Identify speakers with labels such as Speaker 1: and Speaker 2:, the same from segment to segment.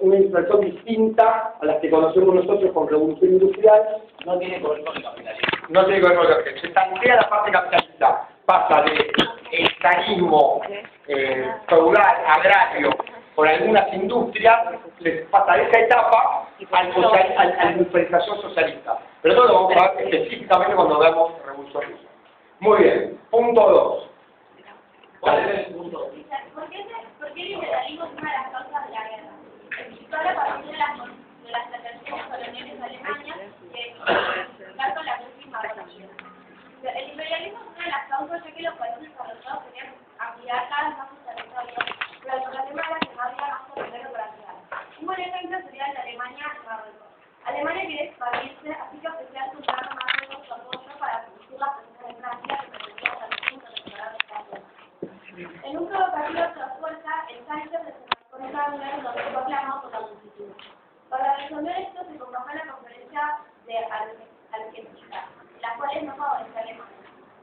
Speaker 1: una inflación distinta a la que conocemos nosotros con revolución industrial.
Speaker 2: No tiene que ver con el capitalismo.
Speaker 1: No tiene que ver con el capitalismo. Se tantea la parte capitalista, pasa de estatismo feudal, agrario, por algunas industrias, les pasa de esa etapa a la industrialización socialista. Pero eso lo vamos a ver específicamente cuando veamos revolución rusa. Muy bien, punto 2.
Speaker 2: ¿Cuál es el punto?
Speaker 3: ¿Por qué el liberalismo es una de las causas de la guerra? Explicar a partir de las pretensiones coloniales de Alemania que explicar con la próxima revolución. El imperialismo es una de las causas ya que los países desarrollados querían ampliar cada vez más su territorio, pero el problema era que no había más territorio para ampliar. Un buen ejemplo sería el de Alemania y Marruecos. Alemania quiere expandirse, así que ofreció a su hermano Marruecos su apoyo para reducir las presiones de Francia que permitía a los países restaurar los países. En un provocativo de fuerza, el Kaiser desembarcó en Wagner, donde fue aclamado por la multitud. Para resolver esto se convocó la conferencia de Algeciras, las cuales no favoreció a Alemania.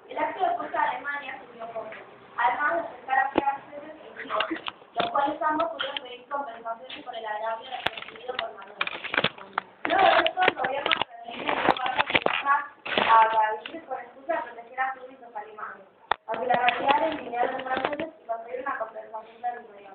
Speaker 3: El acto de fuerza de Alemania sirvió poco, además de acercar a franceses e ingleses, los cuales ambos pudieron pedir compensaciones por el agravio recibido por Marruecos. Luego de esto, el gobierno estadounidense dio paso a París con excusa de proteger a súbditos alemanes, aunque la realidad era eliminar a los franceses y conseguir una compensación territorial.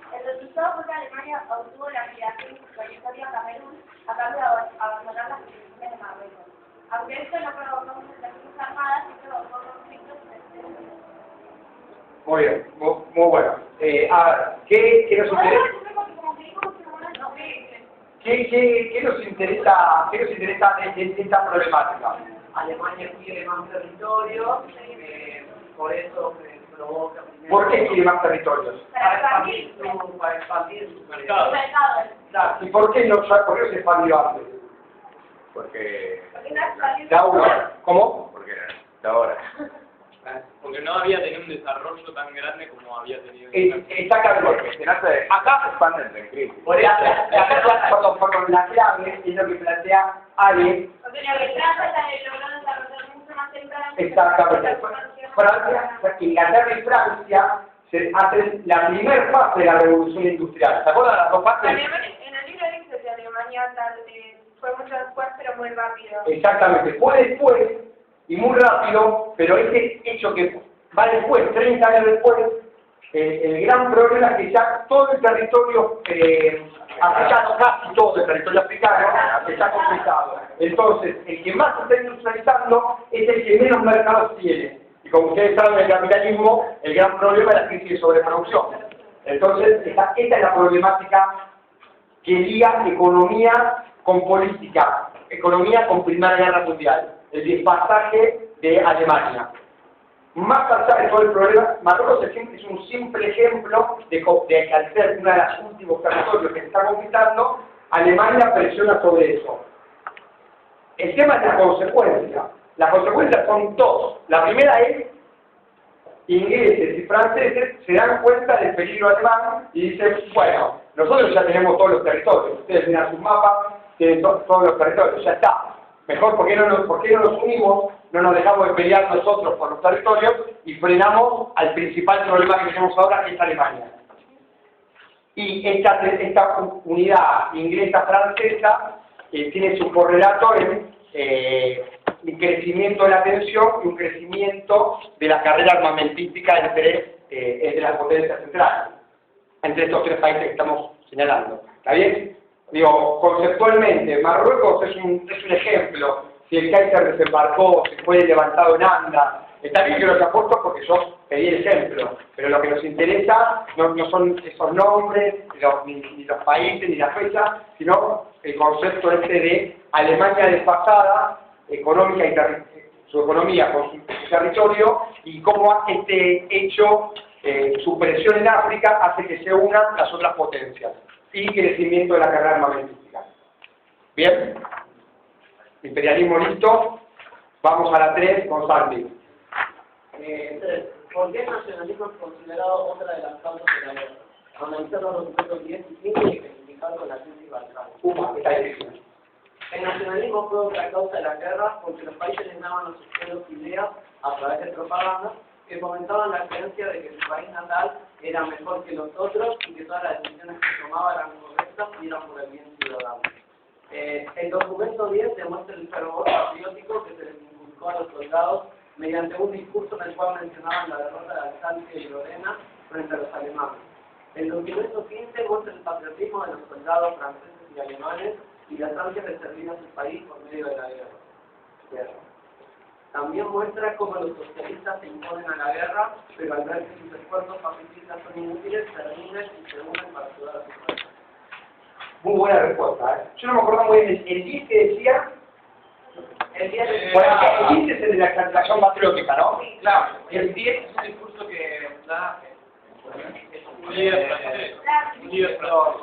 Speaker 3: El resultado fue que Alemania obtuvo la ampliación de su territorio a Camerún a cambio de abandonar las posiciones de Marruecos. Aunque esto no provocó muchas fuerzas armadas, sí provocó conflictos entre los.
Speaker 1: Muy bien, muy bueno. A ver, ¿qué nos interesa? ¿Qué nos interesa de esta problemática?
Speaker 2: Alemania quiere más territorio, por eso provoca...
Speaker 1: ¿Por qué quiere más territorios?
Speaker 2: Para expandir su mercado.
Speaker 1: ¿Y por qué no se expandió antes?
Speaker 4: Porque
Speaker 1: De ahora. ¿Cómo?
Speaker 4: porque de ahora.
Speaker 5: Porque no había tenido un desarrollo tan grande como había tenido.
Speaker 1: Exactamente.
Speaker 4: Acá se expanden en crisis.
Speaker 1: Por eso, perdón, la clave es lo que plantea Ale.
Speaker 3: Porque la Francia logró desarrollar mucho más temprano.
Speaker 1: Exactamente. Francia, Inglaterra y Francia se hacen la primera fase de la revolución industrial. ¿Se acuerdan de las dos fases?
Speaker 3: En el libro dice que Alemania fue mucho después, pero muy rápido.
Speaker 1: Exactamente. Fue después y muy rápido, pero ese hecho que va después, 30 años después, el gran problema es que ya todo el territorio africano, casi todo el territorio africano, está completado. Entonces, el que más se está industrializando es el que menos mercados tiene. Y como ustedes saben, en el capitalismo, el gran problema es la crisis de sobreproducción. Entonces, esta es la problemática que liga economía con política, economía con Primera Guerra Mundial, el despasaje de Alemania. Más allá de todo el problema, Marruecos es un simple ejemplo de que al ser uno de los últimos territorios que se está conquistando, Alemania presiona sobre eso. El tema es la consecuencia. Las consecuencias son dos. La primera es, ingleses y franceses se dan cuenta del peligro alemán y dicen, bueno, nosotros ya tenemos todos los territorios, ustedes miran sus mapas, tienen todos los territorios, ya está. Mejor, ¿por qué no nos unimos, no nos dejamos de pelear nosotros por los territorios y frenamos al principal problema que tenemos ahora, que es Alemania? Y esta unidad inglesa-francesa tiene su correlato en un crecimiento de la tensión y un crecimiento de la carrera armamentística entre las potencias centrales, entre estos tres países que estamos señalando. ¿Está bien? Digo, conceptualmente, Marruecos es un ejemplo. Si el Kaiser desembarcó, se fue levantado en anda, está bien que los apuesto porque yo pedí el ejemplo, pero lo que nos interesa no son esos nombres, ni los países, ni las fechas, sino el concepto de Alemania desfasada, económica y su economía con su territorio, y cómo este hecho, su presión en África, hace que se unan las otras potencias y crecimiento de la carrera armamentística. ¿Bien? Imperialismo listo. Vamos a la 3 con Santi.
Speaker 2: ¿Por qué el nacionalismo es considerado otra de las causas de la guerra? Analizando los supuestos 10 y 15 y ejemplificarlo con la crisis balcánica.
Speaker 1: Está difícil.
Speaker 2: El nacionalismo fue otra causa de la guerra porque los países les daban a sus pueblos ideas a través de propaganda que fomentaban la creencia de que su país natal era mejor que los otros y que todas las decisiones que tomaba eran correctas correctas y eran por el bien ciudadano. El documento 10 demuestra el fervor patriótico que se les inculcó a los soldados mediante un discurso en el cual mencionaban la derrota de Alsacia y Lorena frente a los alemanes. El documento 15 muestra el patriotismo de los soldados franceses y alemanes y las ansias de servir a su país por medio de la guerra. También muestra cómo los socialistas se imponen a la guerra, pero al ver que sus esfuerzos pacifistas son inútiles, terminan y se unen para ayudar a su país.
Speaker 1: Muy buena respuesta, ¿eh? Yo no me acuerdo muy bien. El 10 que decía...
Speaker 2: El 10
Speaker 1: Bueno, el 10 es el de la exaltación patriótica, ¿no?
Speaker 2: claro, el 10 es un discurso que da
Speaker 5: Un líder francés. Un líder francés.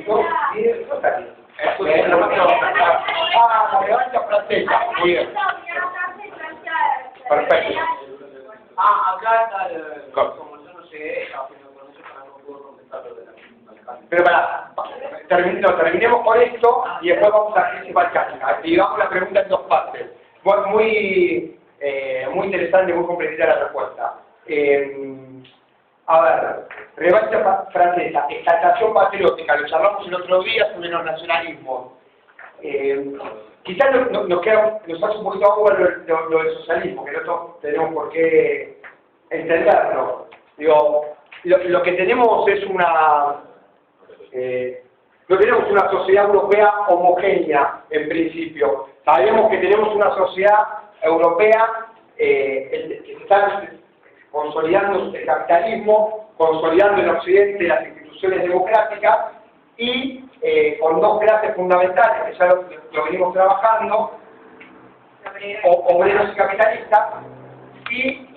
Speaker 1: No está aquí. Ah, la revancha francesa. Muy bien. Perfecto.
Speaker 2: acá está el... Como yo no llegué, estaba haciendo con ellos para no puedo contestar lo de la
Speaker 1: Pero terminemos con esto y después vamos a principal cánica. Digamos la pregunta en dos partes. Muy interesante, muy completita la respuesta. A ver, revancha francesa, exaltación patriótica, lo charlamos el otro día sobre los nacionalismos. Quizás nos hace un poquito agua lo del socialismo, que no tenemos por qué entenderlo. Digo, lo que tenemos es no tenemos una sociedad europea homogénea en principio. Sabemos que tenemos una sociedad europea que está consolidando el capitalismo, consolidando en Occidente las instituciones democráticas y con dos clases fundamentales que ya lo venimos trabajando, obreros y capitalistas, y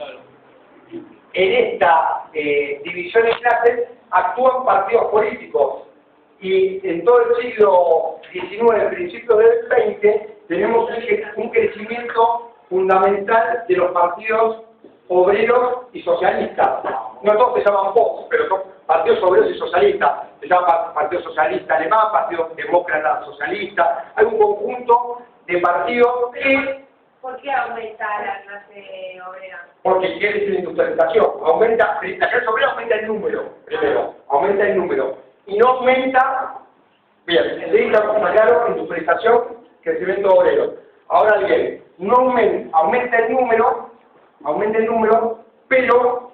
Speaker 1: en esta división de clases actúan partidos políticos. Y en todo el siglo XIX, principios del XX, tenemos un crecimiento fundamental de los partidos obreros y socialistas. No todos se llaman Vox, pero son partidos obreros y socialistas. Se llama Partido Socialista Alemán, Partido Demócrata Socialista. Hay un conjunto de partidos que...
Speaker 3: ¿Por qué aumenta la clase obrera?
Speaker 1: Porque quiere decir industrialización. La clase obrera aumenta el número, primero. Aumenta el número. Y no aumenta... Bien, enseguida está claro, industrialización, crecimiento obrero. Ahora bien, no aumenta el número, pero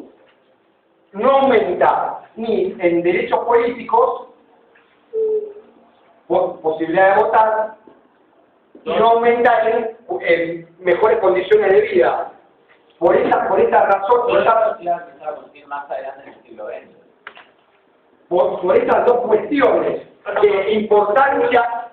Speaker 1: no aumenta ni en derechos políticos, posibilidad de votar, y no aumenta en mejores condiciones de vida. Por esta razón,
Speaker 4: más adelante en el siglo XX.
Speaker 1: por estas dos cuestiones de importancia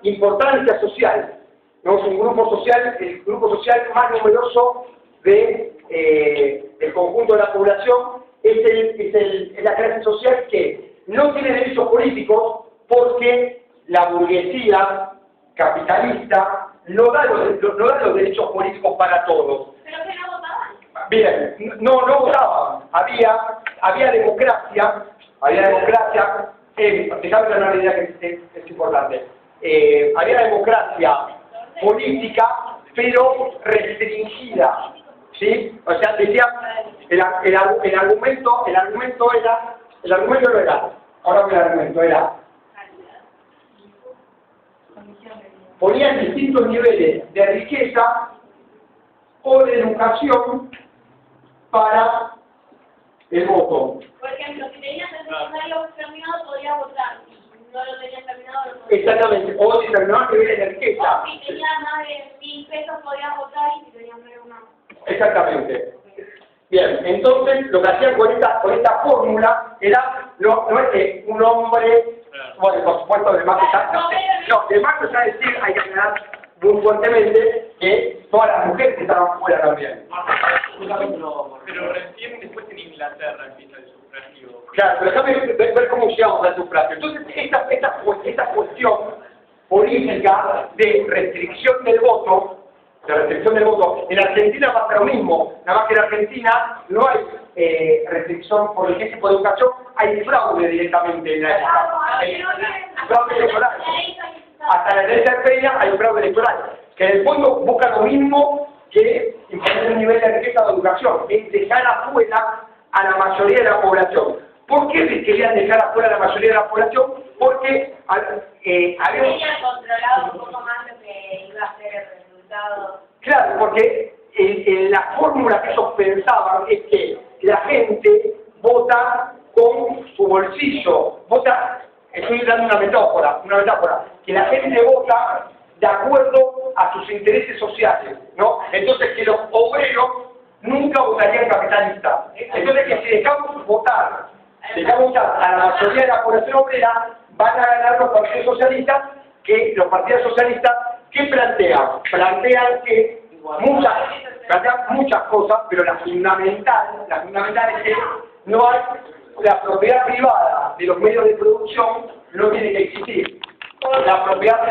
Speaker 1: social. Tenemos un grupo social, el grupo social más numeroso del conjunto de la población es la clase social que no tiene derechos políticos porque la burguesía capitalista no da los derechos políticos para todos.
Speaker 3: ¿Pero que no votaban?
Speaker 1: Bien, no votaban. Había democracia, déjame una idea que es importante. Había democracia política, pero restringida, ¿sí? O sea, decía, el argumento no era, ahora el argumento era, ponían distintos niveles de riqueza o de educación para el voto.
Speaker 3: Por ejemplo, si tenías el secundario terminado, podías votar. Si no lo tenías terminado, no podías.
Speaker 1: Exactamente, o determinados niveles de riqueza.
Speaker 3: O si tenías más de 1.000 pesos, podías votar, y si tenías menos, no.
Speaker 1: Exactamente. Bien, entonces lo que hacían con esta fórmula era, no es que un hombre, bueno, por supuesto, de Marx está a decir, hay que aclarar muy fuertemente que todas las mujeres estaban fuera también.
Speaker 5: Pero recién después en Inglaterra empieza el sufragio.
Speaker 1: Claro, pero déjame ver cómo llegamos al sufragio. Entonces, esta cuestión política de restricción del voto, en Argentina pasa lo mismo, nada más que en Argentina no hay restricción por el tipo de educación, hay fraude directamente en la fraude electoral. Hasta la derecha de Peña hay fraude electoral, que en el fondo busca lo mismo que imponer un nivel de riqueza de educación, es dejar afuera a la mayoría de la población. ¿Por qué se querían dejar afuera la mayoría de la población? Porque había...
Speaker 3: Tenían controlado un poco más lo que iba a ser el resultado.
Speaker 1: Claro, porque la fórmula que ellos pensaban es que la gente vota con su bolsillo, vota, estoy dando una metáfora, que la gente vota de acuerdo a sus intereses sociales, ¿no? Entonces que los obreros nunca votarían capitalistas. Entonces que si dejamos votar a la mayoría de la población obrera, van a ganar los partidos socialistas, que plantean? Plantean que plantean muchas cosas, pero la fundamental es que no hay la propiedad privada de los medios de producción, no tiene que existir. La propiedad